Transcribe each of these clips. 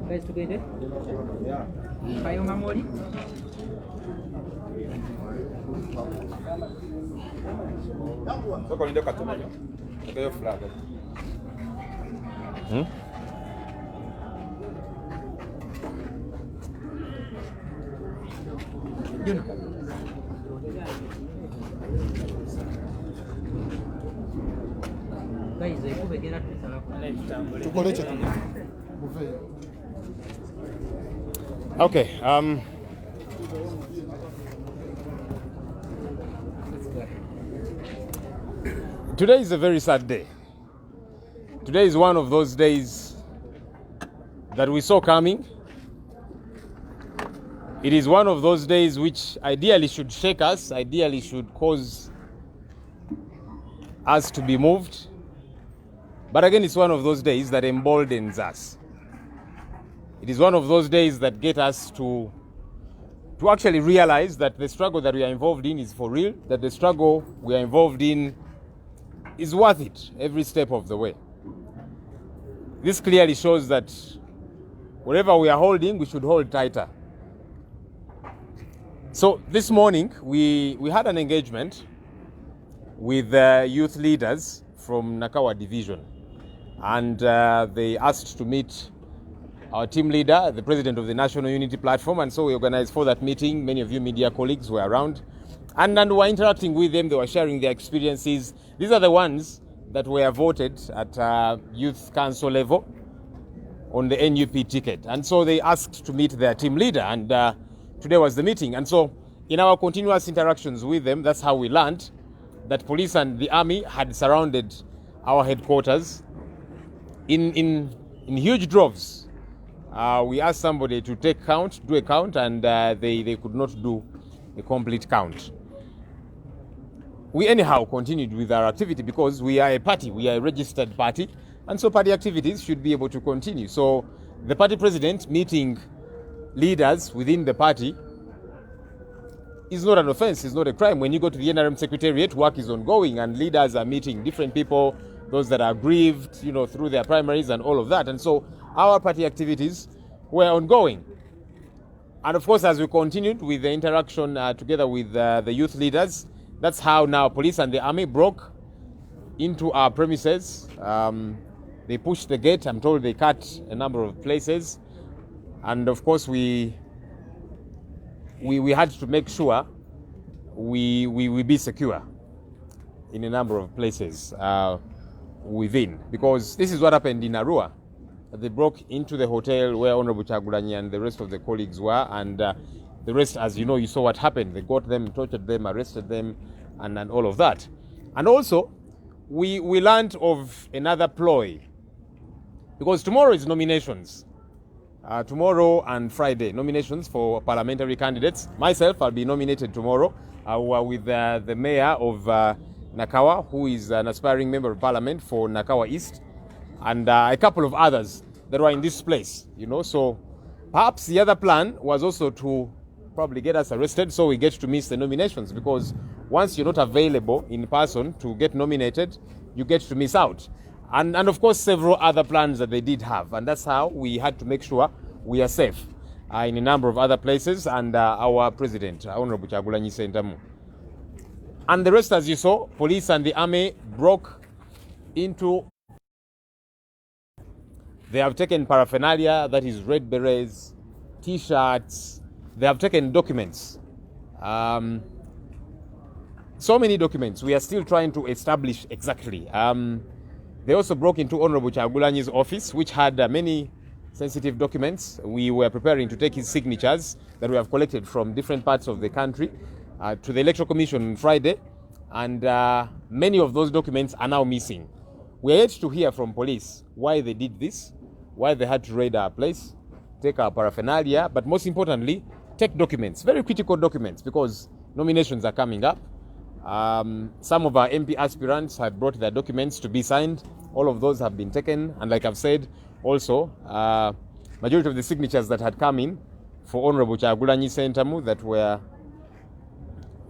Guys together? Kayo mamori? Okay. Today is a very sad day. Today is one of those days that we saw coming. It is one of those days which ideally should shake us, ideally should cause us to be moved. But again, it's one of those days that emboldens us. It is one of those days that get us to actually realize that the struggle that we are involved in is for real, that the struggle we are involved in is worth it every step of the way. This clearly shows that whatever we are holding, we should hold tighter. So this morning, we had an engagement with youth leaders from Nakawa Division. And they asked to meet our team leader, the president of the National Unity Platform. And so we organized for that meeting. Many of you media colleagues were around. And we were interacting with them. They were sharing their experiences. These are the ones that were voted at youth council level on the NUP ticket. And so they asked to meet their team leader. And today was the meeting. And so in our continuous interactions with them, that's how we learned that police and the army had surrounded our headquarters in huge droves. We asked somebody to do a count, and they could not do a complete count. We anyhow continued with our activity because we are a party, we are a registered party, and so party activities should be able to continue. So the party president meeting leaders within the party is not an offense, it's not a crime. When you go to the NRM secretariat, work is ongoing and leaders are meeting different people, those that are grieved, through their primaries and all of that. And so our party activities were ongoing. And of course, as we continued with the interaction together with the youth leaders, that's how now police and the army broke into our premises. They pushed the gate. I'm told they cut a number of places. And of course, we had to make sure we be secure in a number of places within, because this is what happened in Arua. They broke into the hotel where Honorable Chagulanyi and the rest of the colleagues were, and the rest, as you know, you saw what happened. They got them, tortured them, arrested them, and all of that. And also, we learned of another ploy, because tomorrow is nominations. Tomorrow and Friday, nominations for parliamentary candidates. Myself, I'll be nominated tomorrow with the mayor of Nakawa, who is an aspiring member of parliament for Nakawa East, and a couple of others that were in this place, So perhaps the other plan was also to probably get us arrested so we get to miss the nominations, because once you're not available in person to get nominated, you get to miss out. And of course, several other plans that they did have. And that's how we had to make sure we are safe in a number of other places. And our president, Honorable Chagulanyi Sentamu. And the rest, as you saw, police and the army broke into. They have taken paraphernalia, that is red berets, T-shirts. They have taken documents. So many documents. We are still trying to establish exactly. They also broke into Honorable Chagulanyi's office, which had many sensitive documents. We were preparing to take his signatures that we have collected from different parts of the country to the Electoral Commission on Friday. And many of those documents are now missing. We are yet to hear from police why they did this, why they had to raid our place, take our paraphernalia, but most importantly, take documents, very critical documents, because nominations are coming up. Some of our MP aspirants have brought their documents to be signed. All of those have been taken. And like I've said, also, majority of the signatures that had come in for Honorable Chagulanyi Sentamu that were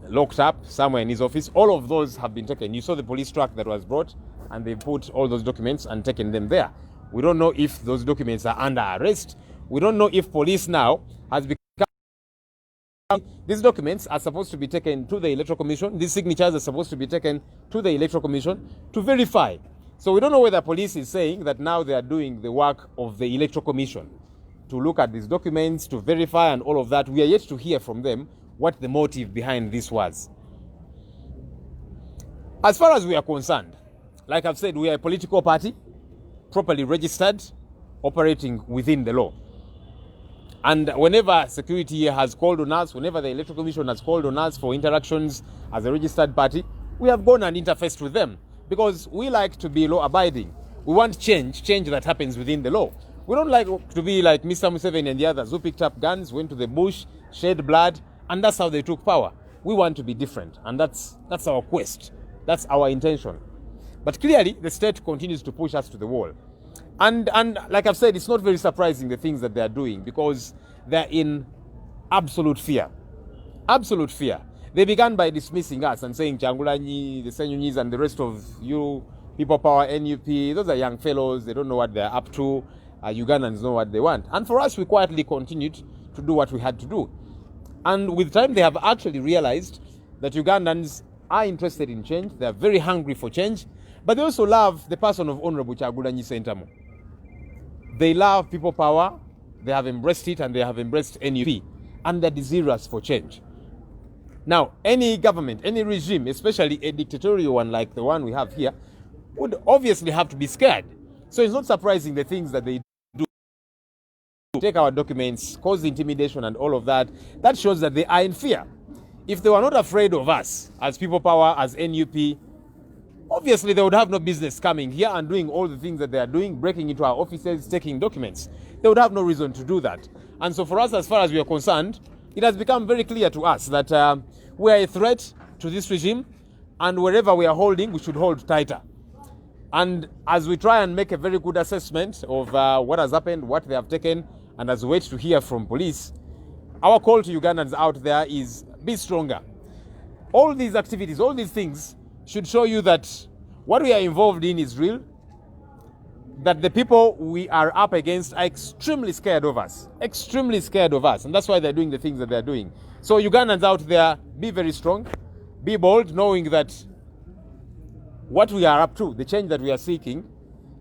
locked up somewhere in his office. All of those have been taken. You saw the police truck that was brought, and they put all those documents and taken them there. We don't know if those documents are under arrest. We don't know if police now has become... These documents are supposed to be taken to the Electoral Commission. These signatures are supposed to be taken to the Electoral Commission to verify. So we don't know whether police is saying that now they are doing the work of the Electoral Commission to look at these documents, to verify and all of that. We are yet to hear from them what the motive behind this was. As far as we are concerned, like I've said, we are a political party, properly registered, operating within the law. And whenever security has called on us, whenever the Electoral Commission has called on us for interactions as a registered party, we have gone and interfaced with them because we like to be law-abiding. We want change that happens within the law. We don't like to be like Mr. Museveni and the others who picked up guns, went to the bush, shed blood, and that's how they took power. We want to be different, and that's our quest. That's our intention. But clearly, the state continues to push us to the wall. And like I've said, it's not very surprising the things that they're doing because they're in absolute fear. Absolute fear. They began by dismissing us and saying Changulanyi, the Senyonyis, and the rest of you, People Power, NUP, those are young fellows, they don't know what they're up to. Ugandans know what they want. And for us, we quietly continued to do what we had to do. And with time, they have actually realized that Ugandans are interested in change. They are very hungry for change. But they also love the person of Honorable Kyagulanyi Ssentamu. They love People Power. They have embraced it, and they have embraced NUP. And they're desirous for change. Now, any government, any regime, especially a dictatorial one like the one we have here, would obviously have to be scared. So it's not surprising the things that they do. Take our documents, cause intimidation and all of that. That shows that they are in fear. If they were not afraid of us, as People Power, as NUP, obviously they would have no business coming here and doing all the things that they are doing, breaking into our offices, taking documents. They would have no reason to do that. And so for us, as far as we are concerned, it has become very clear to us that we are a threat to this regime, and wherever we are holding, we should hold tighter. And as we try and make a very good assessment of what has happened, what they have taken, and as we wait to hear from police, our call to Ugandans out there is be stronger. All these activities, all these things should show you that what we are involved in is real, that the people we are up against are extremely scared of us, and that's why they're doing the things that they're doing. So Ugandans out there, be very strong, be bold, knowing that what we are up to, the change that we are seeking,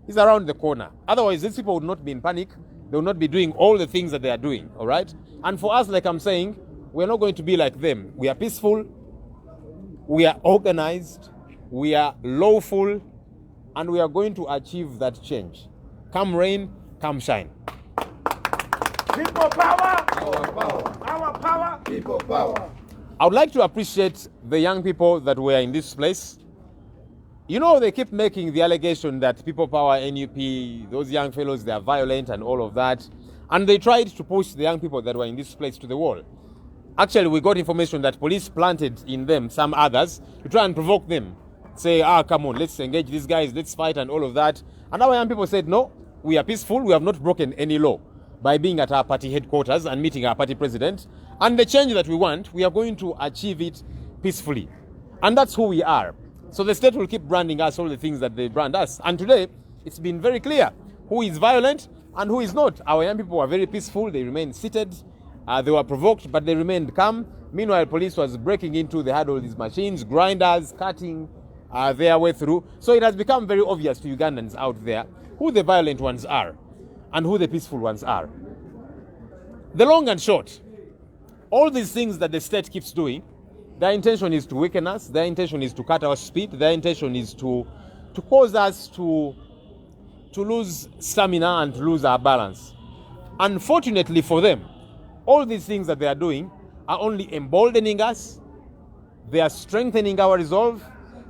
is around the corner. Otherwise, these people would not be in panic. They will not be doing all the things that they are doing, all right? And for us, like I'm saying, we're not going to be like them. We are peaceful, we are organized, we are lawful, and we are going to achieve that change. Come rain, come shine. People power, our power. Our power, people power. I would like to appreciate the young people that were in this place. You know, they keep making the allegation that People Power, NUP, those young fellows, they are violent and all of that. And they tried to push the young people that were in this place to the wall. Actually, we got information that police planted in them some others to try and provoke them. Say, come on, let's engage these guys, let's fight and all of that. And our young people said, no, we are peaceful, we have not broken any law by being at our party headquarters and meeting our party president. And the change that we want, we are going to achieve it peacefully. And that's who we are. So the state will keep branding us all the things that they brand us. And today, it's been very clear who is violent and who is not. Our young people were very peaceful. They remained seated. They were provoked, but they remained calm. Meanwhile, police was breaking into, they had all these machines, grinders, cutting their way through. So it has become very obvious to Ugandans out there who the violent ones are and who the peaceful ones are. The long and short, all these things that the state keeps doing, their intention is to weaken us, their intention is to cut our speed, their intention is to cause us to lose stamina and to lose our balance. Unfortunately for them, all these things that they are doing are only emboldening us, they are strengthening our resolve,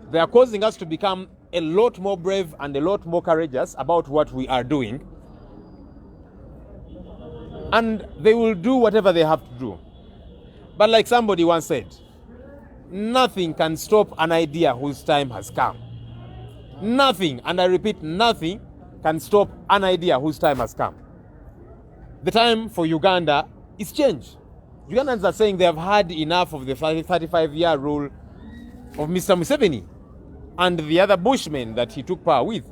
they are causing us to become a lot more brave and a lot more courageous about what we are doing. And they will do whatever they have to do. But like somebody once said, nothing can stop an idea whose time has come. Nothing, and I repeat, nothing can stop an idea whose time has come. The time for Uganda is change. Ugandans are saying they have had enough of the 35-year rule of Mr. Museveni and the other Bushmen that he took power with.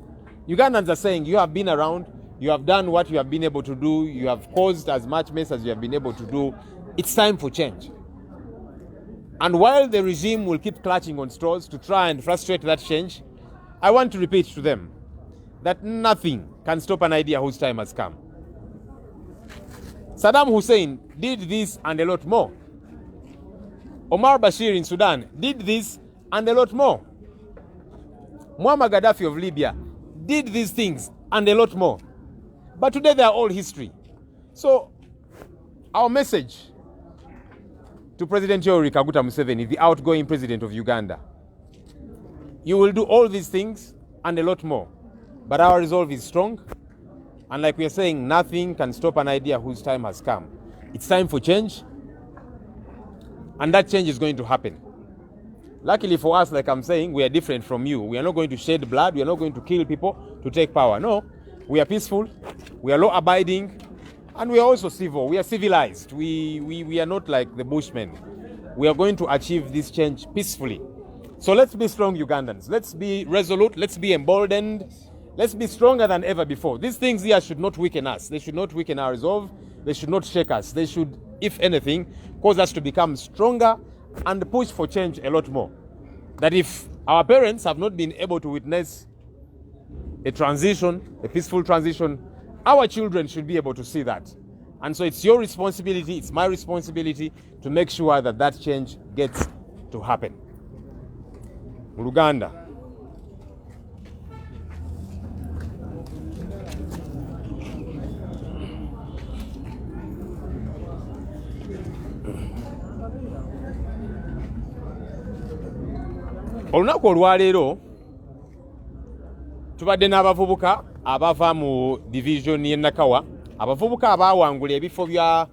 Ugandans are saying you have been around, you have done what you have been able to do, you have caused as much mess as you have been able to do. It's time for change. And while the regime will keep clutching on straws to try and frustrate that change, I want to repeat to them that nothing can stop an idea whose time has come. Saddam Hussein did this and a lot more. Omar Bashir in Sudan did this and a lot more. Muammar Gaddafi of Libya did these things and a lot more. But today they are all history. So our message to President Yoweri Kaguta Museveni, the outgoing president of Uganda: you will do all these things and a lot more. But our resolve is strong. And like we are saying, nothing can stop an idea whose time has come. It's time for change. And that change is going to happen. Luckily for us, like I'm saying, we are different from you. We are not going to shed blood. We are not going to kill people to take power. No, we are peaceful. We are law-abiding. And we are also civil. We are civilized. We are not like the Bushmen. We are going to achieve this change peacefully. So let's be strong Ugandans. Let's be resolute. Let's be emboldened. Let's be stronger than ever before. These things here should not weaken us. They should not weaken our resolve. They should not shake us. They should, if anything, cause us to become stronger and push for change a lot more. That if our parents have not been able to witness a transition, a peaceful transition, our children should be able to see that. And so it's your responsibility, it's my responsibility to make sure that that change gets to happen. Uganda. Olunaku olwaleero tubadde n'abavubuka abava mu division y'e Nakawa, abavubuka abaawangula ebifo bya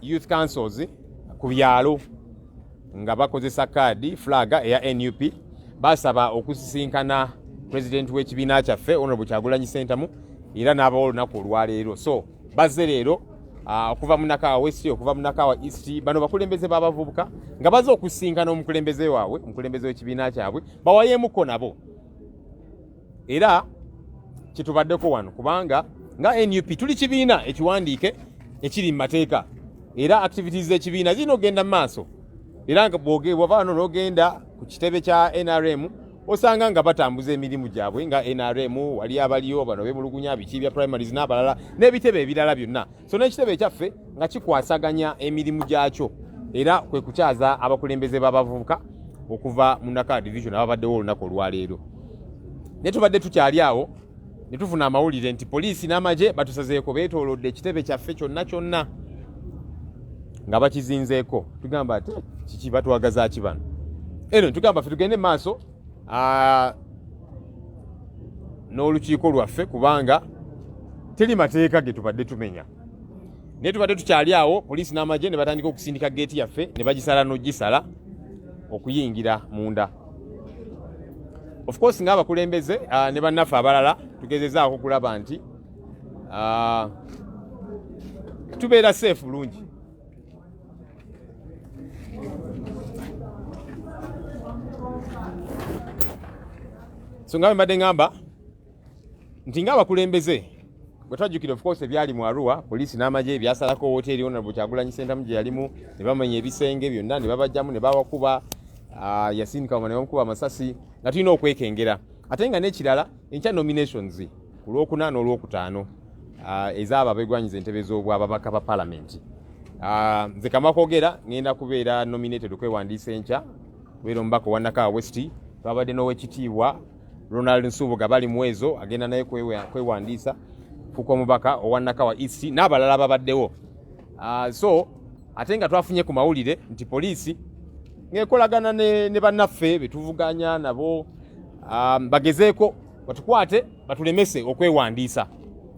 youth councils ku byalo nga bakozesa kaadi flaga eya NUP. Basaba okusisinkana president w'ekibiina kyaffe Honorable Kyagulanyi Ssentamu era n'abawa olunaku olwaleero. So bazze leero okuva mu Nakawa West, okuva mu Nakawa East, bano bakulembeze b'abavubuka nga bazze okusisinkana omukulembeze waabwe, omukulembeze w'ekibiina kyabwe, bawayeemuko nabo. Era kitubaddeko wano kubanga nga NUP tuli kibiina ekiwandiike ekiri mu mateeka, era activities z'ekibiina zino ogenda mu maaso. Era nga bw'ova wano n'ogenda ku kitebe kya NRM osanga nga batambuza emirimu gyabwe nga NRM, wali abaliyo bano bemulugunya biki bya primaries n'abalala n'ebitebe ebirala byonna. So n'ekitebe kyaffe nga kikwasaganya emirimu gyakyo, era kwe kukyaza abakulembeze b'abavubuka okuva mu Nakawa division ababaddewo olunaku olwaleero. Ne tubadde tukyali awo ne tufuna amawulire nti poliisi n'amagye batusazeeko beetoolodde ekitebe kyaffe kyonna nga bakizinzeeko. Tugamba ati kiki batwagaza ki bano? Eno tugamba ffe tugende maaso n'olukiiko lwaffe kubanga teri mateeka ge tubadde tumenya. Naye tubadde tukyali awo, poliisi n'amagye ne batandika okusindika geeti yaffe ne bagisala n'ogisala okuyingira munda. Of course ng'abakulembeze ne bannaffe abalala tugezezaako kulaba nti tubeera safe bulungi. So nga mbadde ngamba nti ng'abakulembeze bwe twajjukira of course ebyali mu Arua, poliisi n'amagye byasalako woteeri Honorable Kyagulanyi Ssentamu gye yalimu, ne bamenya ebisenge byonna ne babajjamu ne bawakuba yasindika ne bamukuba amasasi nga tulina okwekengera. Ate nga n'ekirala enkya nominations ku Lwokuna n'Olwokutaano ez'abo abegwanyiza entebe z'obwababaka ba Parliament. Nze kama kwogera ngenda kubeera nominated okwewandiisa enkya, kubeera omubaka wa Nakawa West. Babadde n'owekitiibwa Ronald Nsubuga bali mwezo agenda naye kwewandiisa fuko omubaka owa Nakawa East n'abalala babaddewo. So ate nga twafunye ku mawulire nti poliisi ng'ekolagana ne bannaffe betuvuganya nabo bagezeeko batukwate batulemese okwewandiisa,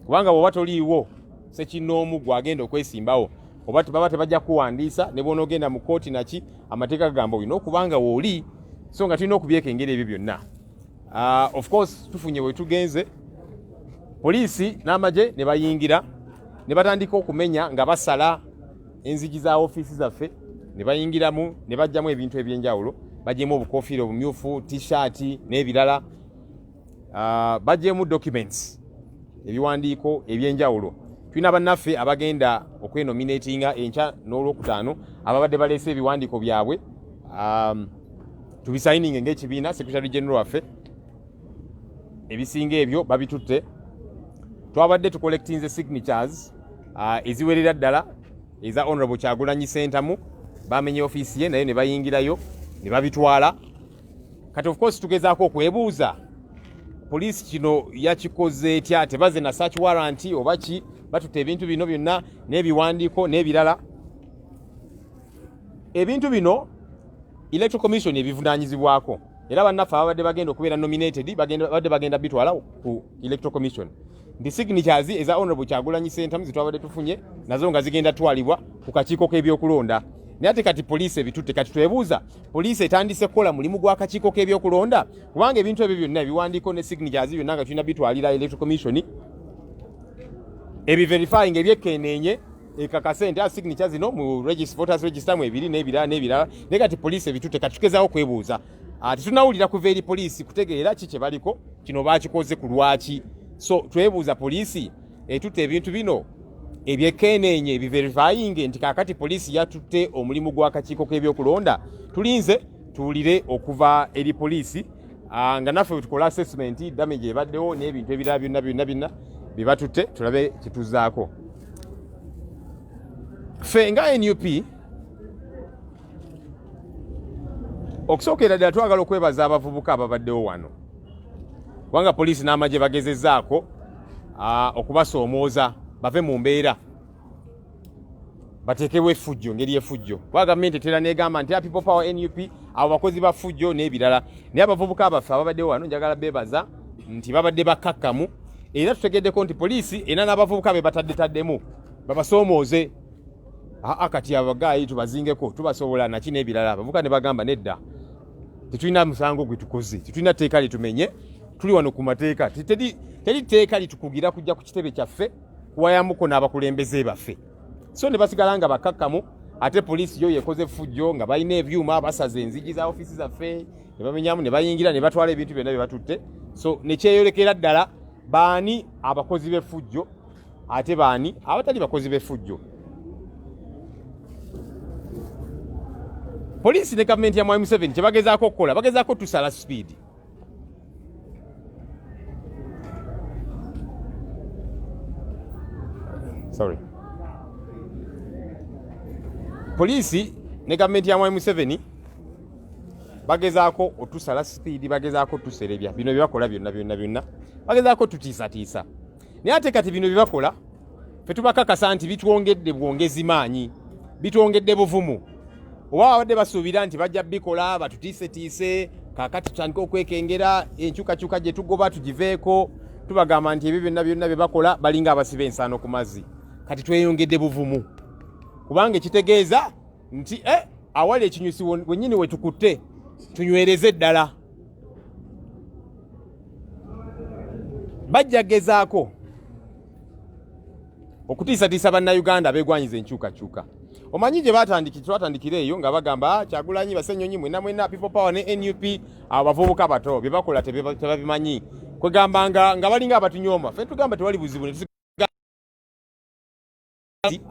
kubanga bw'oba toliiwo sekinnoomu gwagenda okwesimbawo oba baba tebajja kuwandiisa ne bw'onoogenda mu kooti naki amateeka gagamba olina okubanga wooli. So nga tulina okubyekengera ebyo byonna. Of course tufunye bwe tugenze, poliisi n'amagye ne bayingira ne batandika okumenya nga basala enzigi za office zaffe ne bayingiramu ne bajjamu ebintu ebyenjawulo bajjemu obukofiira obumyufu t-shirt n'ebirala bajjemu documents ebiwandiiko ebyenjawulo. Tulina bannaffe abagenda okwenominatinga enkya n'olwokutaano ababadde baleese ebiwandiiko byabwe tubisayininge ng'ekibiina. Secretary General waffe ebisinga ebyo babitutte. Twabadde tucollectinze signatures eziwerera ddala eza Honorable Kyagulanyi Ssentamu. Bamenye ofiisi ye naye ne bayingirayo ne babitwala. Kati of course tugezaako okwebuuza poliisi kino yakikoze etya, tebaze na search warrant oba ki, batutte ebintu bino byonna n'ebiwandiiko n'ebirala. Ebintu bino Electoral Commission ebivunaanyizibwako era bannaffe ababadde bagenda okubeera nominated babadde bagenda bitwala ku Electoral Commission. Ndi signatures eza Honorable Kyagulanyi Ssentamu zitwabadde tufunye nazo nga zigenda twalibwa ku kakiiko k'ebyokulonda. Naye ate kati poliisi ebitutte. Kati twebuuza poliisi etandise kukola mulimu gwa kakiiko k'ebyokulonda kubanga ebintu ebyo byonna ebiwandiiko ne signatures byonna nga tulina bitwalira Electoral Commission ebiverifying ebyekkeneenye ekakase nti signature zino mu voters register mu ebiri n'ebirala. Naye kati poliisi ebitutte. Kati tugezaako kwebuuza tetunawulira kuva eri poliisi kutegeera ki kye baliko kino baakikoze ku lwaki. So twebuuza poliisi etutte ebintu bino ebyekkeneenye ebiverifying nti kakati poliisi yatutte omulimu gw'akakiiko k'ebyokulonda. Tulinze tuwulire okuva eri poliisi nga naffe tukola assessment damage ebaddewo n'ebintu ebirala byonna bye batutte tulabe kituzzaako. Ffe nga NUP okusookera ddala twagala okwebaza abavubuka ababaddewo wano kubanga poliisi n'amagye bagezezzaako okubasoomooza bave mu mbeera bateekebwa effujjo ngeri effujjo. Kuba gavumenti etera negamba nti people power NUP abo bakozi ba ffujjo n'ebirala. Naye abavubuka abaffe ababaddewo wano njagala beebaza nti babadde bakkakkamu era tutegeddeko nti poliisi ena n'abavubuka be bataddetaddemu babasoomooze. Kati abagaayi tubazingeko tubasobola naki n'ebirala. Abavubuka ne bagamba nedda tetulina musango gwe tukoze, tetulina tteeka litumenye, tuli wano ku mateeka. Teri tteeka litukugira kujja ku kitebe kyaffe kuwayamuko n'abakulembeze baffe. So ne basigala nga bakkakkamu ate poliisi yo yekoze ffujjo nga balina ebyuma basaze enzigi za ofiisi zaffe ne bamenyamu ne bayingira ne batwala ebintu byonna bye batutte. So ne kyeyolekera ddala baani abakozi b'effujjo ate baani abatali bakozi b'effujjo. Poliisi ne gavumenti ya Mwai Museveni kye bagezaako okukola bagezaako tusala speed. Poliisi ne gavumenti ya Mwai Museveni bagezaako otusala speed, bagezaako tuserebya bino byebakola byonna bagezaako tutiisatiisa. Naye ate kati bino byebakola ffe tubakakasa nti bitwongedde bwongezi maanyi, bitwongedde buvumu. Oba babadde basuubira nti bajja bikola batutiisetiise kaakati tutandika okwekengera enkyukakyuka gye tugoba tugiveeko tubagamba nti ebyo byonna bye bakola balinga abasiba ensaano ku mazzi. Kati tweyongedde buvumu kubanga ekitegeeza nti awali ekinyusi wennyini we tukutte tunywereze ddala. Bajja gezaako okutiisatiisa bannayuganda beegwanyiza enkyukakyuka. Omanyi gye twatandikira eyo nga bagamba Kyagulanyi Senyonyi mwena people power ne NUP abavubuka bato bye bakola tebabimanyi. Kwegamba nga balinga abatunyooma. Ffe tugamba tewali buzibu ne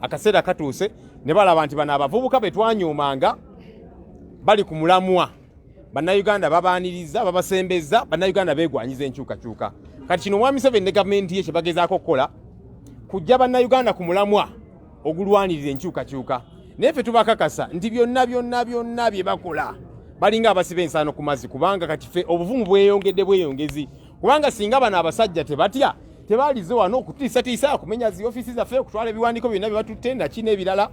akaseera katuuse ne balaba nti bano abavubuka be twanyoomanga bali ku mulamwa. Bannayuganda babaaniriza babasembeza bannayuganda beegwanyiza enkyukakyuka. Kati kino Mwami Museveni ne gavumenti ye kye bagezaako okukola kujja bannayuganda ku mulamwa ogulwanirira enkyukakyuka. Naye ffe tubakakasa nti byonna bye bakola balinga abasiba ensaano ku mazzi kubanga kati ffe obuvumu bweyongezi. Kubanga singa bano abasajja tebatya tebaalize wano okutiisatiisa kumenya zi ofiisi zaffe okutwala ebiwandiiko byonna bye batutte naki n'ebirala.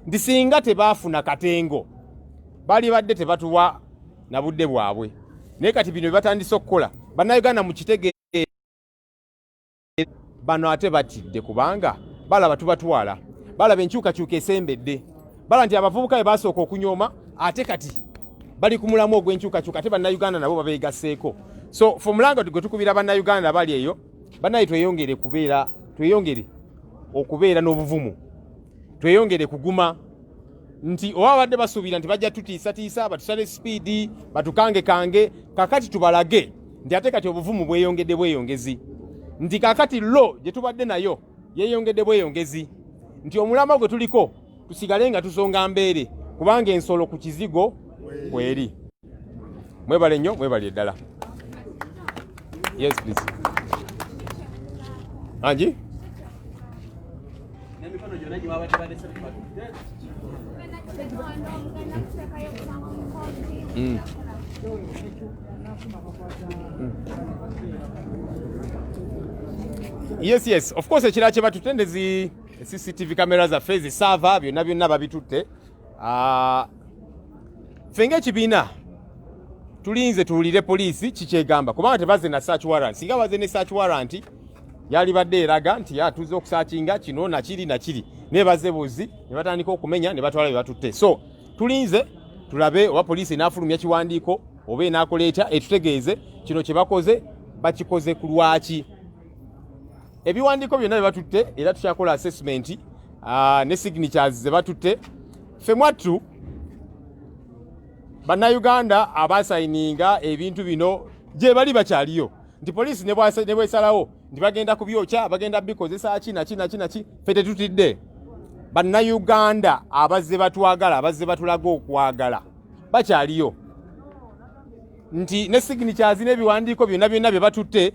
Nti singa tebaafuna katengo bali badde tebatuwa na budde bwabwe. Naye kati bino bye batandise okukola bannayuganda mu kitegeere bano ate batidde kubanga balaba tubatwala, balaba enkyukakyuka esembedde, bala nti abavubuka be basooka okunyooma ate kati bali ku mulamu ogw'enkyukakyuka ate bannayuganda nabo babeegasseeko. So fomulanga gwe tukubira bannayuganda bali eyo bannaye tweyongere okubeera n'obuvumu. tweyongere kuguma nti owabadde basuubira nti bajja tutiisatiisa batusale sipiidi batukange kakati tubalage nti ate kati obuvumu bweyongedde bweyongezi nti kakati lo gye tubadde nayo yeeyongedde bweyongezi nti omulamwa gwe tuliko tusigale nga tusonga mbeere kubanga ensolo ku kizigo kweri. Mwebale nnyo, mwebale eddala. Yes, please. Anji? Yes. Of course, ekirala kye batutende CCTV camera zaffe zisaava byonna babitutte. Ffe ng'ekibiina tulinze tuwulire poliisi kikyegamba kubanga tebaze na search warrant. Singa baze ne search warrant yali badde eraga nti tuze okusaakinga kino nakiri naye baze buzi ne batandika okumenya ne batwala bye batutte. So tulinze tulabe oba poliisi enaafulumya kiwandiiko oba enaakoleeta etutegeeze kino kye bakoze bakikoze ku lwaki. Ebiwandiiko byonna bye batutte era tukyakola assessment ne signatures ze batutte. Ffe mwattu bannayuganda abasayininga ebintu bino gye bali bakyaliyo nti poliisi ne bwesalawo nti bagenda kubyokya bagenda bikozesa ki ffe tetutidde. Bannayuganda abazze batwagala abazze batulaga okwagala bakyaliyo nti ne signatures n'ebiwandiiko byonna bye batutte.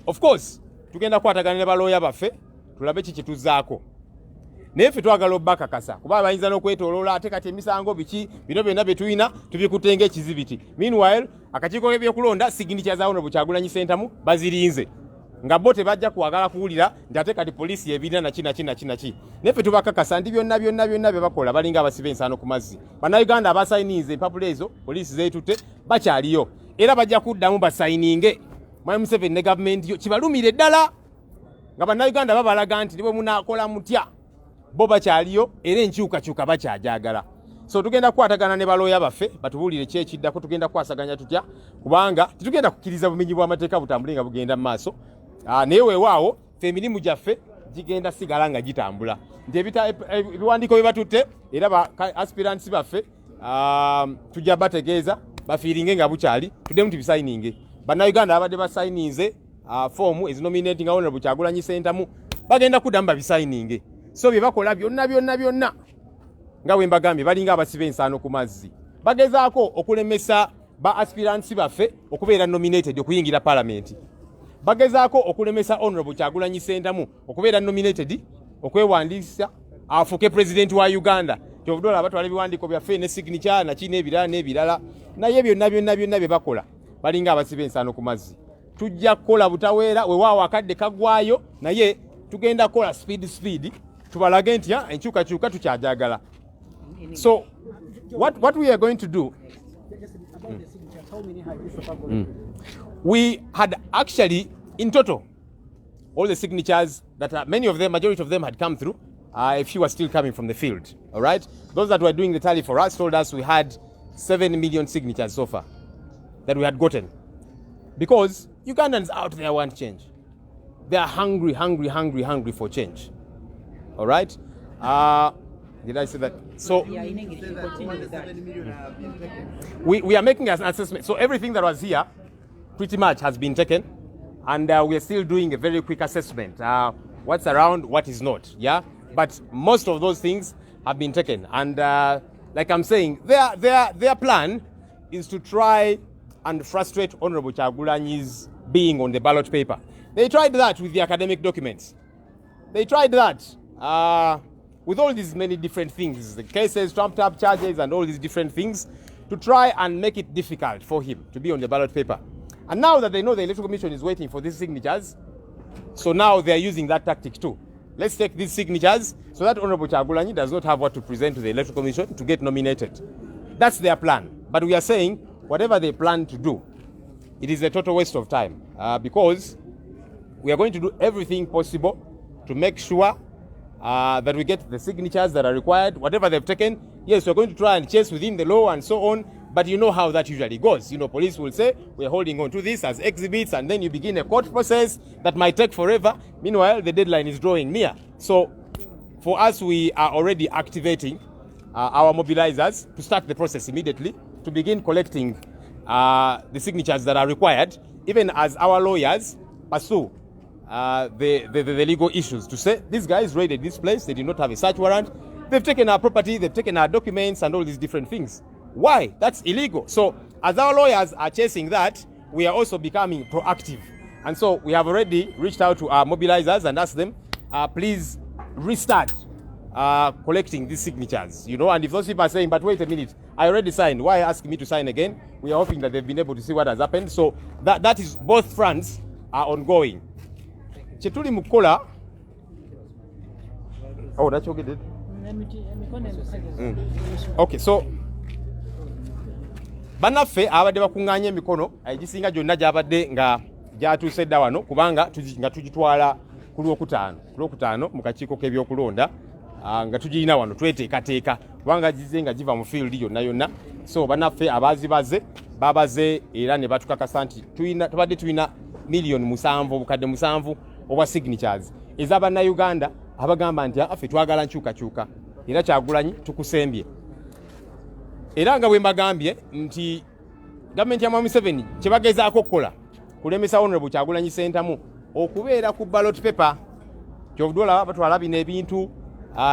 Of course tugenda kwatagana ne balooya baffe tulabe kiki tuzaako naye ffe twagala obbakakasa kuba bayinza n'okwetoloola ate kati emisango biki bino byonna bye tulina tubikutenga ekizibiti. Meanwhile akakiiko k'ebyokulonda signatures za Honorable Kyagulanyi Ssentamu bazirinze nga bo tebajja kwagala kuwulira nti ate kati poliisi ebirina naki naye ffe tubakakasa nti byonna bye bakola balinga abasiba ensaano ku mazzi. Bannayuganda abasayininze empapula ezo poliisi zeetutte bakyaliyo era bajja kuddamu basayininge. Mwami Museveni ne gavumenti yo kibalumire ddala nga bannayuganda babalaga nti bwe munaakola mutya bo bakyaliyo era enkyukakyuka bakyajagala. So tugenda kukwatagana ne balooya baffe batubuulire ki ekiddako tugenda kukwasaganya tutya kubanga tetugenda kukkiriza bumenyi bw'amateeka butambule nga bugenda mu maaso. Naye weewaawo ffe emirimu gyaffe gigenda sigala nga gitambula nti ebiwandiiko bye batutte era ba aspirants baffe tujja bategeeza bafiiringe nga bukyali tuddemu tubisayininge. Bannayuganda abadde basayininze foomu ezinominating Honorable Kyagulanyi Ssentamu bagenda kuddamu babisayininge. So bye bakola byonna nga bwe mbagambye balinga abasiba ensaano ku mazzi. Bagezaako okulemesa ba aspirants baffe okubeera nominated okuyingira parliament. Bagezaako okulemesa Honorable Kyagulanyi Ssentamu okubeera nominated okwewandiisa afuuke president wa Uganda. Kyobudola abatwala ebiwandiiko byaffe ne signature nakino ebirala naye byonna bye bakola balinga abasiba ensaano ku mazzi. Tujja kukola butaweera weewaawo akadde kaggwayo naye tugenda kukola speed tubalage nti enkyukakyuka tukyajagala. So what we are going to do, we had actually in total all the signatures that majority of them had come through. A few are still coming from the field. All right, those that were doing the tally for us told us we had 7 million signatures so far that we had gotten, because Ugandans out there want change. They are hungry for change. All right. Did I say that? So we are making an assessment. So everything that was here pretty much has been taken, and we are still doing a very quick assessment. What's around, what is not. Yeah. But most of those things have been taken, and like I'm saying, their plan is to try and frustrate Honorable Kyagulanyi's being on the ballot paper. They tried that with the academic documents. They tried that with all these many different things, the cases, trumped up charges and all these different things, to try and make it difficult for him to be on the ballot paper. And now that they know the Electoral Commission is waiting for these signatures, so now they are using that tactic too. Let's take these signatures so that Honorable Kyagulanyi does not have what to present to the Electoral Commission to get nominated. That's their plan. But we are saying whatever they plan to do, it is a total waste of time because we are going to do everything possible to make sure that we get the signatures that are required. Whatever they've taken, yes, we're going to try and chase within the law and so on, but you know how that usually goes. You know, police will say, we're holding on to this as exhibits, and then you begin a court process that might take forever. Meanwhile, the deadline is drawing near. So for us, we are already activating our mobilizers to start the process immediately, to begin collecting the signatures that are required, even as our lawyers pursue the legal issues to say, these guys raided this place, they did not have a search warrant, they've taken our property, they've taken our documents and all these different things. Why? That's illegal. So as our lawyers are chasing that, we are also becoming proactive. And so we have already reached out to our mobilizers and asked them, please restart collecting these signatures, you know. And if those people are saying, but wait a minute, I already signed, why ask me to sign again? We are hoping that they've been able to see what has happened. So that is, both fronts are ongoing. Chetuli mukola. Oh, that's okay. Okay, so banaffe abadde bakunganya emikono egisinga gyonna gyabadde nga gyatuuse dda wano kubanga nga tugitwala ku lwokutaano mu kakiiko k'ebyokulonda nga tugirina wano tweteekateeka kubanga gize nga giva mu field yonna. So banaffe abazibaze babaze era ne batukakasa nti tubadde tulina miliyoni 7 obukadde 7 obwa signatures ez'abannayuganda abagamba nti affe twagala nkyukakyuka era Kyagulanyi tukusembye. Era nga bwe mbagambye nti gavumenti ya Mwami Museveni kye bagezaako okukola kulemesa Honorable Kyagulanyi Ssentamu okubeera ku ballot paper ky'obudola batwala bino ebintu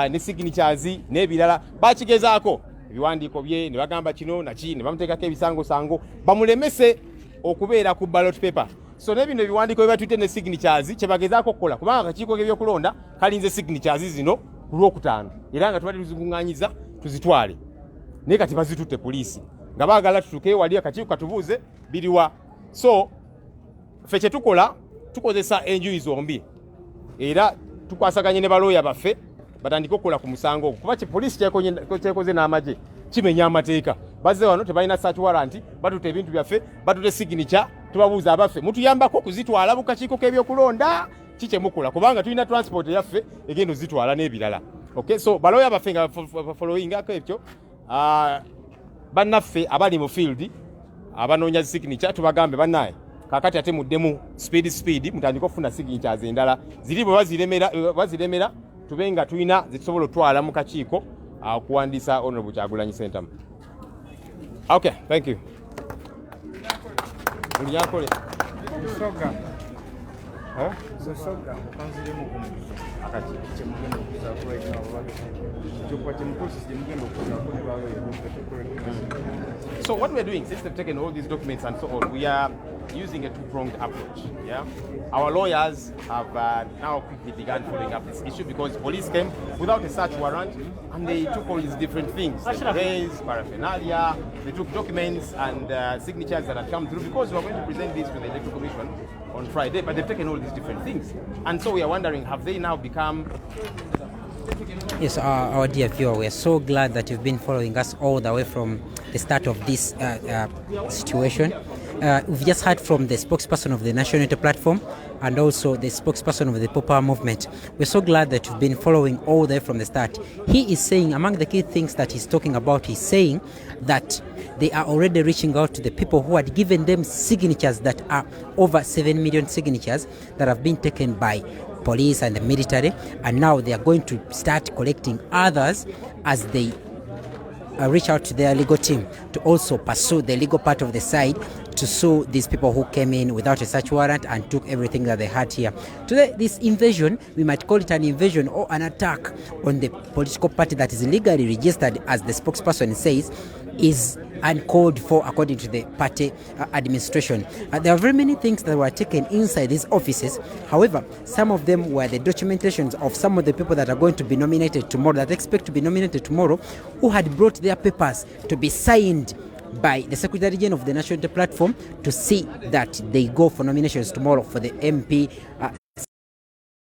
ne signatures n'ebirala bakigezaako ebiwandiiko bye ne bagamba kino naki ne bamuteekako ebisangosango bamulemese okubeera ku ballot paper. So n'ebino ebiwandiiko bye batutte ne signatures kye bagezaako okukola kubanga akakiiko k'ebyokulonda kalinze signatures zino ku lwokutaano era nga tubadde tuzikuŋŋaanyiza tuzitwale. Naye kati bazitutte poliisi nga baagala tutuuke wali akakiiko katubuuze biriwa. So ffe kye tukola tukozesa enjuyi zombi era tukwasaganye ne balooya baffe batandike okukola ku musango ogwo kuba poliisi kyekoze n'amagye kimenya amateeka. Bazze wano tebalina search warrant, batutte ebintu byaffe, batutte signature, tubabuuza abaffe mutuyambako kuzitwala bukakiiko k'ebyokulonda kikye mukola kubanga tulina transport yaffe egenda ozitwala n'ebirala. Okay, so balooya baffe nga followingako ekyo bannaffe abali mu field abanoonya signature tubagambe bannaye kakati ate muddemu speed mutandika okufuna signatures endala ziri bwe baziremera tube nga tulina zitusobola otwala mu kakiiko okuwandiisa Honorable Kyagulanyi Ssentamu. Okay, thank you. Mulinyakole. Soga. Soga. Kanziremu akati chemugendo kuza kuweka wabage. Chokwa chemukosi chemugendo kuza So what we're doing, since they've taken all these documents and so on, we are using a two-pronged approach. Yeah, our lawyers have now quickly begun following up this issue because police came without a search warrant and they took all these different things. They raised paraphernalia, they took documents and signatures that had come through because we were going to present this to the Electoral Commission on Friday, but they've taken all these different things. And so we are wondering, have they now become... Yes, our dear viewer, we are so glad that you've been following us all the way from the start of this situation. We've just heard from the spokesperson of the National Unity Platform and also the spokesperson of the Power Movement. We're so glad that you've been following all the way from the start. He is saying, among the key things that he's talking about, he's saying that they are already reaching out to the people who had given them signatures that are over 7 million signatures that have been taken by police and the military, and now they are going to start collecting others as they reach out to their legal team to also pursue the legal part of the side to sue these people who came in without a search warrant and took everything that they had here. Today, this invasion, we might call it an invasion or an attack on the political party that is legally registered, as the spokesperson says, is uncalled for according to the party administration. There are very many things that were taken inside these offices. However, some of them were the documentations of some of the people that are going to be nominated tomorrow, that expect to be nominated tomorrow, who had brought their papers to be signed by the Secretary General of the National Unity Platform to see that they go for nominations tomorrow for the MP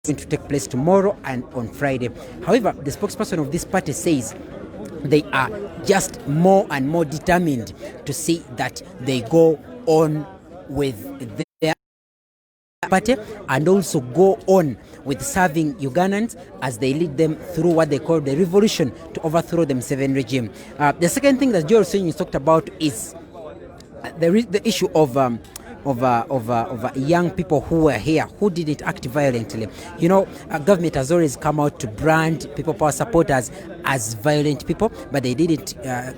going to take place tomorrow and on Friday. However, the spokesperson of this party says they are just more and more determined to see that they go on with their party and also go on with serving Ugandans as they lead them through what they call the revolution to overthrow the Museveni regime. The second thing that Joel Senyonyi talked about is the issue of of young people who were here who didn't act violently. You know, government has always come out to brand people power supporters as violent people, but they didn't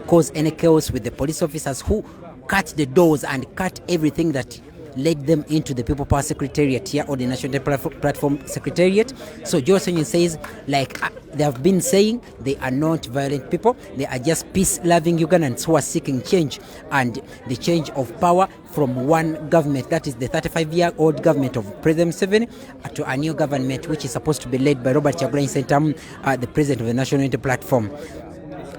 cause any chaos with the police officers who cut the doors and cut everything that led them into the People Power Secretariat here, or the National Unity Platform Secretariat. So Joe Senyonyi says, like they have been saying, they are not violent people. They are just peace-loving Ugandans who are seeking change, and the change of power from one government, that is the 35-year-old government of President Museveni, to a new government which is supposed to be led by Robert Kyagulanyi Ssentamu, the president of the National Unity Platform.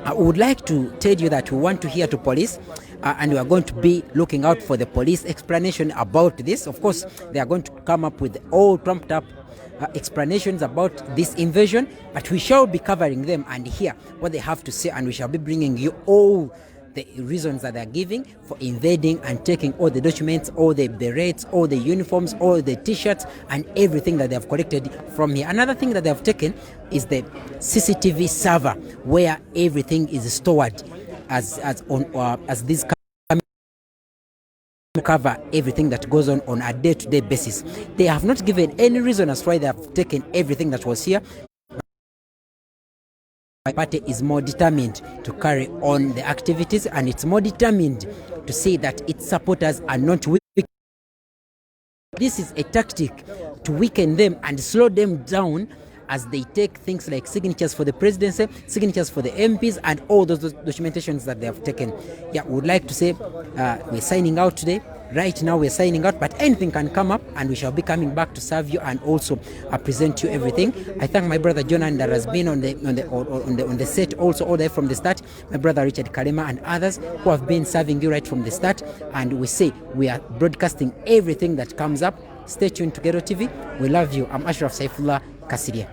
I would like to tell you that we want to hear to police, and we are going to be looking out for the police explanation about this. Of course, they are going to come up with all trumped up explanations about this invasion, but we shall be covering them and hear what they have to say, and we shall be bringing you all the reasons that they're giving for invading and taking all the documents, all the berets, all the uniforms, all the t-shirts, and everything that they have collected from here. Another thing that they have taken is the CCTV server, where everything is stored as these cover everything that goes on a day-to-day basis. They have not given any reason as to why they have taken everything that was here. My party is more determined to carry on the activities, and it's more determined to say that its supporters are not weak. This is a tactic to weaken them and slow them down as they take things like signatures for the presidency, signatures for the MPs, and all those documentations that they have taken. Yeah, we would like to say we're signing out today. Right now we're signing out, but anything can come up, and we shall be coming back to serve you and also present you everything. I thank my brother Jonan that has been on the set also all the way from the start. My brother Richard Kalema and others who have been serving you right from the start. And we say we are broadcasting everything that comes up. Stay tuned to Ghetto TV. We love you. I'm Ashraf Saifullah Kasiria.